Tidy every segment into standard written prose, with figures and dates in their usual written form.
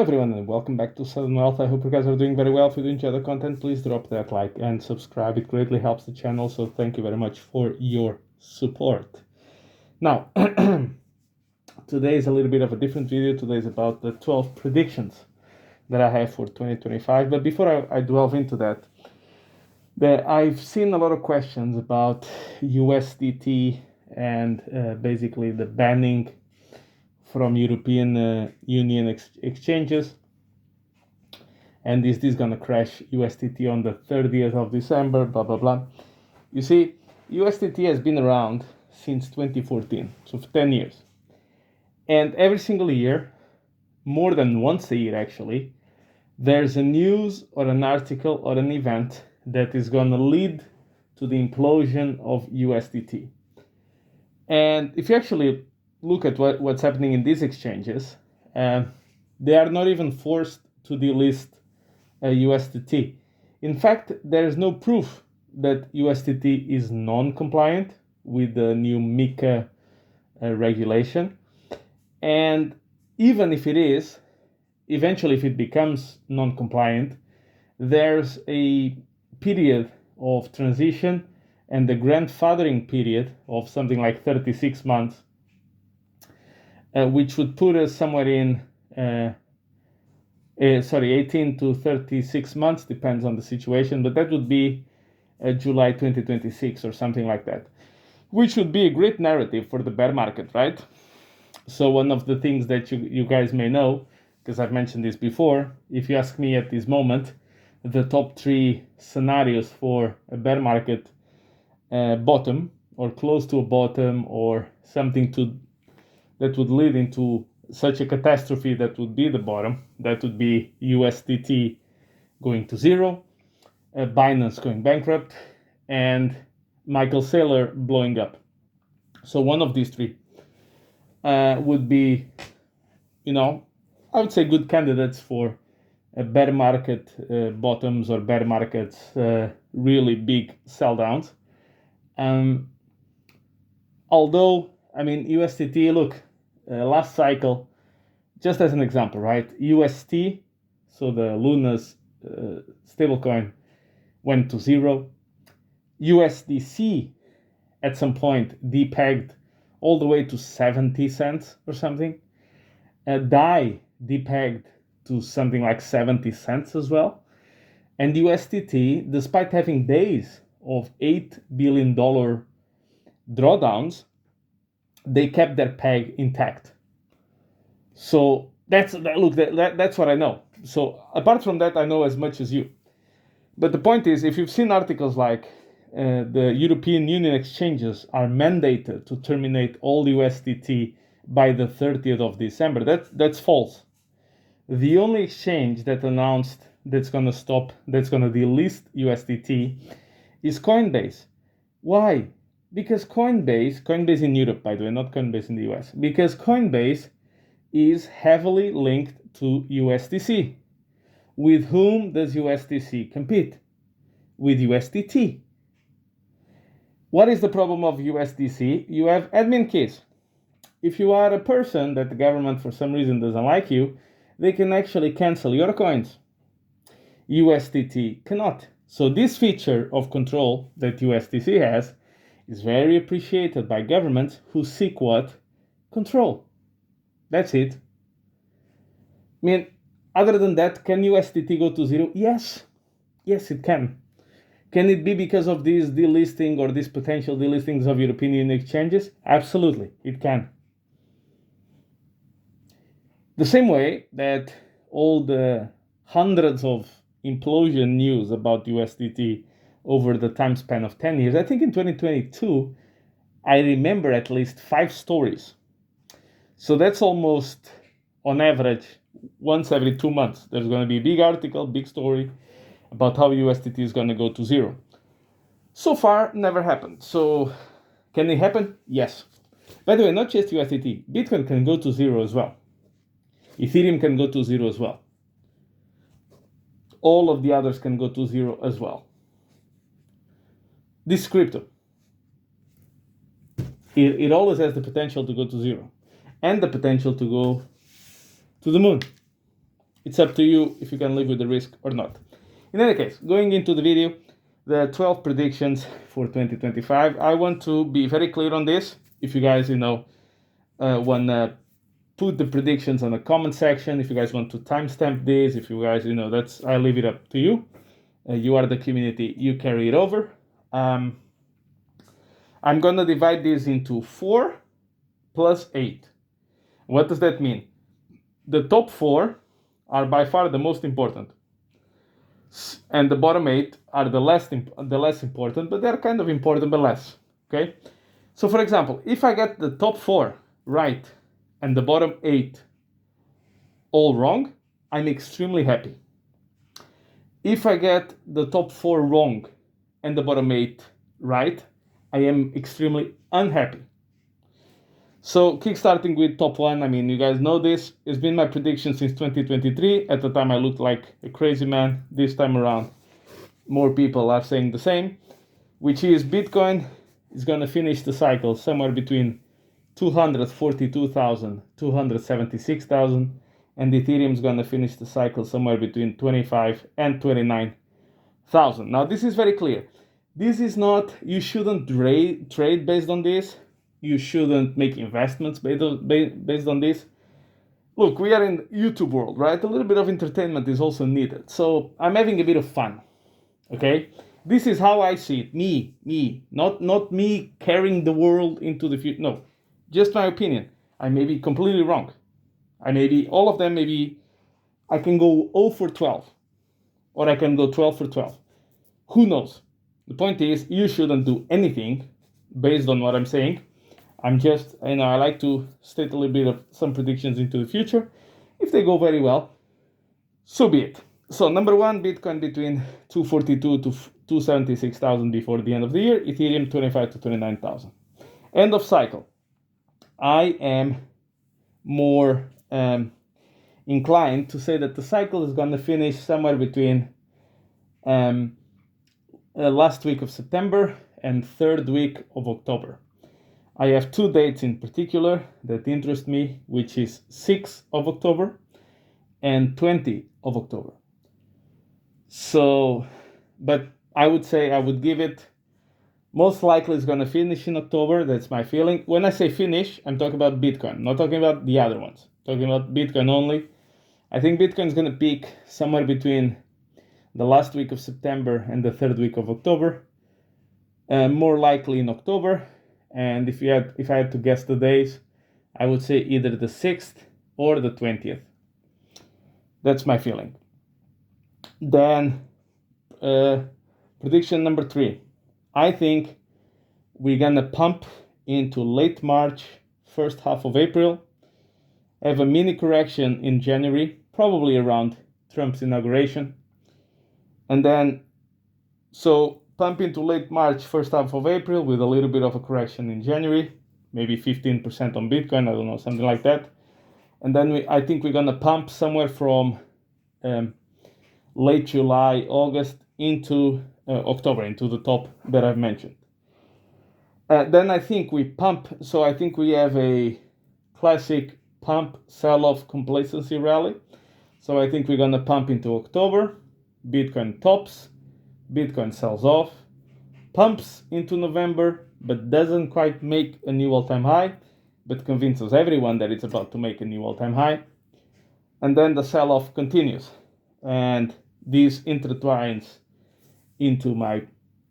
everyone, and welcome back to Sudden Wealth. I hope you guys are doing very well. If you enjoy the content, please drop that like and subscribe. It greatly helps the channel, so thank you very much for your support. Now, today is a little bit of a different video. Today is about the 12 predictions that I have for 2025. But before I delve into that, I've seen a lot of questions about USDT and basically the banning from European Union exchanges, and is this gonna crash USDT on the 30th of December, blah blah blah. You see, USDT has been around since 2014, so for 10 years, and every single year, more than once a year actually, there's a news or an article or an event that is gonna lead to the implosion of USDT. And if you actually look at what's happening in these exchanges, they are not even forced to delist USDT. In fact, there is no proof that USDT is non-compliant with the new MiCA regulation. And even if it is, eventually if it becomes non-compliant, there's a period of transition and the grandfathering period of something like 36 months, which would put us somewhere in 18 to 36 months, depends on the situation, but that would be July 2026 or something like that, which would be a great narrative for the bear market, right? So one of the things that you guys may know, because I've mentioned this before, if you ask me at this moment, the top 3 scenarios for a bear market bottom, or close to a bottom, or something that would lead into such a catastrophe that would be the bottom, that would be USDT going to zero, Binance going bankrupt, and Michael Saylor blowing up. So one of these 3 would be, I would say good candidates for bear market bottoms or bear markets really big sell downs. Although, USDT, look, last cycle, just as an example, right? UST, so the Luna's stablecoin, went to zero. USDC at some point depegged all the way to 70 cents or something. DAI depegged to something like 70 cents as well. And USDT, despite having days of $8 billion drawdowns, they kept their peg intact. So that's what I know. So apart from that, I know as much as you. But the point is, if you've seen articles like the European Union exchanges are mandated to terminate all USDT by the 30th of December, that's false. The only exchange that announced that's going to delist USDT is Coinbase. Why? Because Coinbase in Europe, by the way, not Coinbase in the US, because Coinbase is heavily linked to USDC. With whom does USDC compete? With USDT. What is the problem of USDC? You have admin keys. If you are a person that the government for some reason doesn't like you, they can actually cancel your coins. USDT cannot. So this feature of control that USDC has is very appreciated by governments who seek what? Control. That's it. Other than that, can USDT go to zero? Yes, it can. Can it be because of this delisting or these potential delistings of European Union exchanges? Absolutely, it can. The same way that all the hundreds of implosion news about USDT over the time span of 10 years, I think in 2022, I remember at least 5 stories. So that's almost, on average, once every 2 months, there's going to be a big article, big story about how USDT is going to go to zero. So far, never happened. So can it happen? Yes. By the way, not just USDT, Bitcoin can go to zero as well. Ethereum can go to zero as well. All of the others can go to zero as well. This crypto, it always has the potential to go to zero and the potential to go to the moon. It's up to you if you can live with the risk or not. In any case, going into the video, the 12 predictions for 2025. I want to be very clear on this. If you guys, want to put the predictions on the comment section, if you guys want to timestamp this, if you guys, I leave it up to you. You are the community, you carry it over. I'm going to divide this into 4 plus 8. What does that mean? The top 4 are by far the most important, and the bottom 8 are the less important, but they're kind of important but less. Okay, so for example, if I get the top 4 right and the bottom 8 all wrong, I'm extremely happy. If I get the top 4 wrong and the bottom 8 right, I am extremely unhappy. So kickstarting with top 1, I mean, you guys know this. It's been my prediction since 2023. At the time, I looked like a crazy man. This time around, more people are saying the same, which is Bitcoin is going to finish the cycle somewhere between 242,000, 276,000, and Ethereum is going to finish the cycle somewhere between 25 and 29,000. Now, this is very clear. This is not, you shouldn't trade based on this. You shouldn't make investments based on this. Look, we are in YouTube world, right? A little bit of entertainment is also needed. So I'm having a bit of fun, okay? This is how I see it. Me. Not me carrying the world into the future. No, just my opinion. I may be completely wrong. All of them, maybe I can go 0 for 12. Or I can go 12 for 12. Who knows? The point is, you shouldn't do anything based on what I'm saying. I'm just, I like to state a little bit of some predictions into the future. If they go very well, so be it. So number 1, Bitcoin between 242 to 276,000 before the end of the year. Ethereum 25 to 29,000. End of cycle. I am more inclined to say that the cycle is going to finish somewhere between last week of September and third week of October. I have 2 dates in particular that interest me, which is 6th of October and 20th of October. So, but I would say I would give it, most likely it's going to finish in October. That's my feeling. When I say finish, I'm talking about Bitcoin, not talking about the other ones. I'm talking about Bitcoin only. I think Bitcoin is going to peak somewhere between the last week of September and the third week of October. More likely in October. And if I had to guess the days, I would say either the 6th or the 20th. That's my feeling. Then, prediction number 3. I think we're gonna pump into late March, first half of April, have a mini correction in January, probably around Trump's inauguration. And then, so pump into late March, first half of April with a little bit of a correction in January, maybe 15% on Bitcoin, I don't know, something like that. And then I think we're gonna pump somewhere from late July, August into October, into the top that I've mentioned. Then I think we pump, so I think we have a classic pump, sell-off, complacency rally. So I think we're gonna pump into October, Bitcoin tops, Bitcoin sells off, pumps into November, but doesn't quite make a new all-time high, but convinces everyone that it's about to make a new all-time high. And then the sell-off continues. And this intertwines into my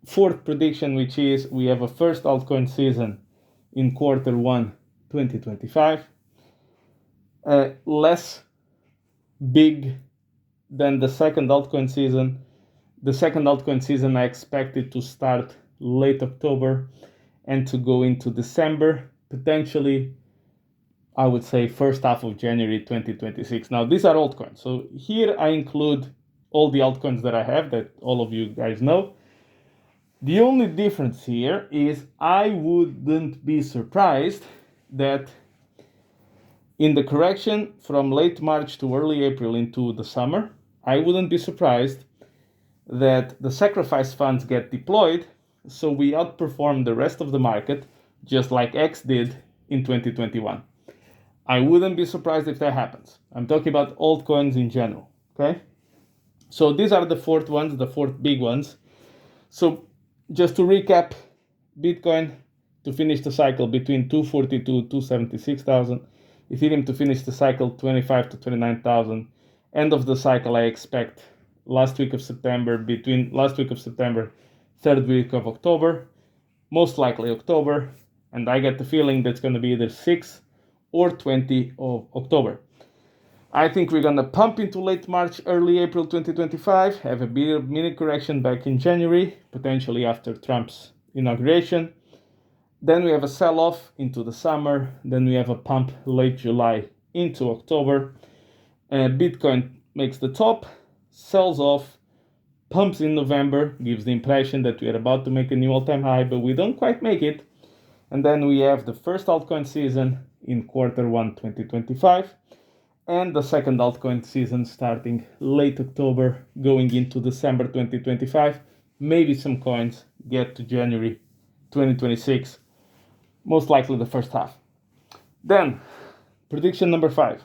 4th prediction, which is we have a first altcoin season in Q1 2025. Less big than the second altcoin season. The second altcoin season I expected to start late October and to go into December, potentially, I would say first half of January 2026. Now, these are altcoins. So here I include all the altcoins that I have that all of you guys know. The only difference here is I wouldn't be surprised that in the correction from late March to early April into the summer, I wouldn't be surprised that the sacrifice funds get deployed, so we outperform the rest of the market, just like X did in 2021. I wouldn't be surprised if that happens. I'm talking about altcoins in general, okay? So these are the four big ones. So just to recap, Bitcoin to finish the cycle between 242 to 276,000, Ethereum to finish the cycle 25 to 29,000. End of the cycle I expect last week of September, third week of October, most likely October, and I get the feeling that's going to be either 6 or 20 of October. I think we're going to pump into late March, early April 2025, have a bit of mini correction back in January, potentially after Trump's inauguration. Then we have a sell-off into the summer. Then we have a pump late July into October. Bitcoin makes the top, sells off, pumps in November, gives the impression that we are about to make a new all-time high, but we don't quite make it. And then we have the first altcoin season in Q1 2025. And the second altcoin season starting late October, going into December 2025. Maybe some coins get to January 2026, most likely the first half. Then, prediction number 5.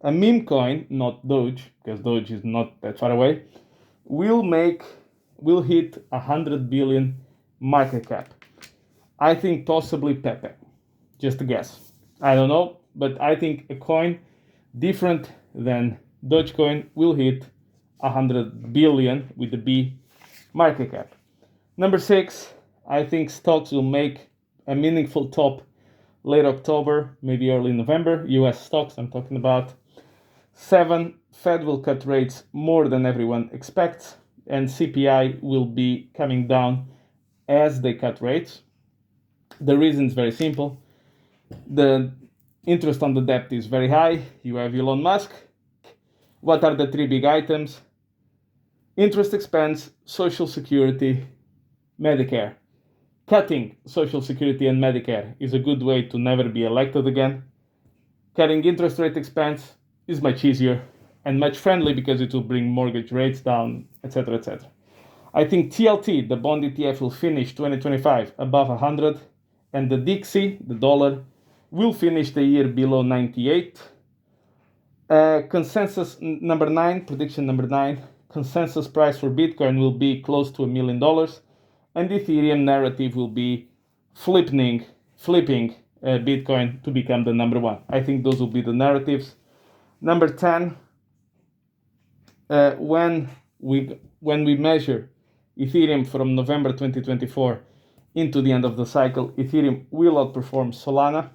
A meme coin, not Doge, because Doge is not that far away, will hit 100 billion market cap. I think possibly Pepe. Just a guess. I don't know, but I think a coin different than Dogecoin will hit 100 billion with the B market cap. Number 6, I think stocks will make a meaningful top late October, maybe early November. US stocks I'm talking about. 7, Fed will cut rates more than everyone expects, and CPI will be coming down as they cut rates. The reason is very simple. The interest on the debt is very high. You have Elon Musk. What are the 3 big items? Interest expense, Social Security, Medicare. Cutting Social Security and Medicare is a good way to never be elected again. Cutting interest rate expense is much easier and much friendly because it will bring mortgage rates down, etc., etc. I think TLT, the bond ETF, will finish 2025 above 100, and the Dixie, the dollar, will finish the year below 98. Prediction number 9, consensus price for Bitcoin will be close to $1 million, and the Ethereum narrative will be flipping Bitcoin to become the number 1. I think those will be the narratives. Number 10, when we measure Ethereum from November 2024 into the end of the cycle, Ethereum will outperform Solana.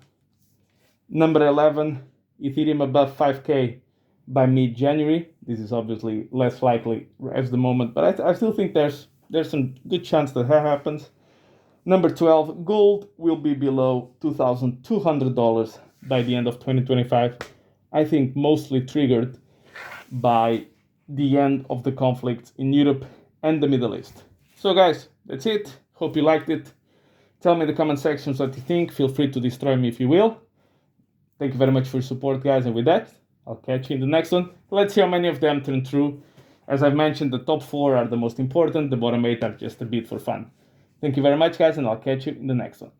Number 11, Ethereum above 5K by mid-January. This is obviously less likely at the moment, but I still think there's some good chance that happens. Number 12, gold will be below $2,200 by the end of 2025. I think mostly triggered by the end of the conflict in Europe and the Middle East. So guys, that's it. Hope you liked it. Tell me in the comment sections what you think. Feel free to destroy me if you will. Thank you very much for your support, guys. And with that, I'll catch you in the next one. Let's see how many of them turn true. As I've mentioned, the top 4 are the most important. The bottom 8 are just a bit for fun. Thank you very much, guys, and I'll catch you in the next one.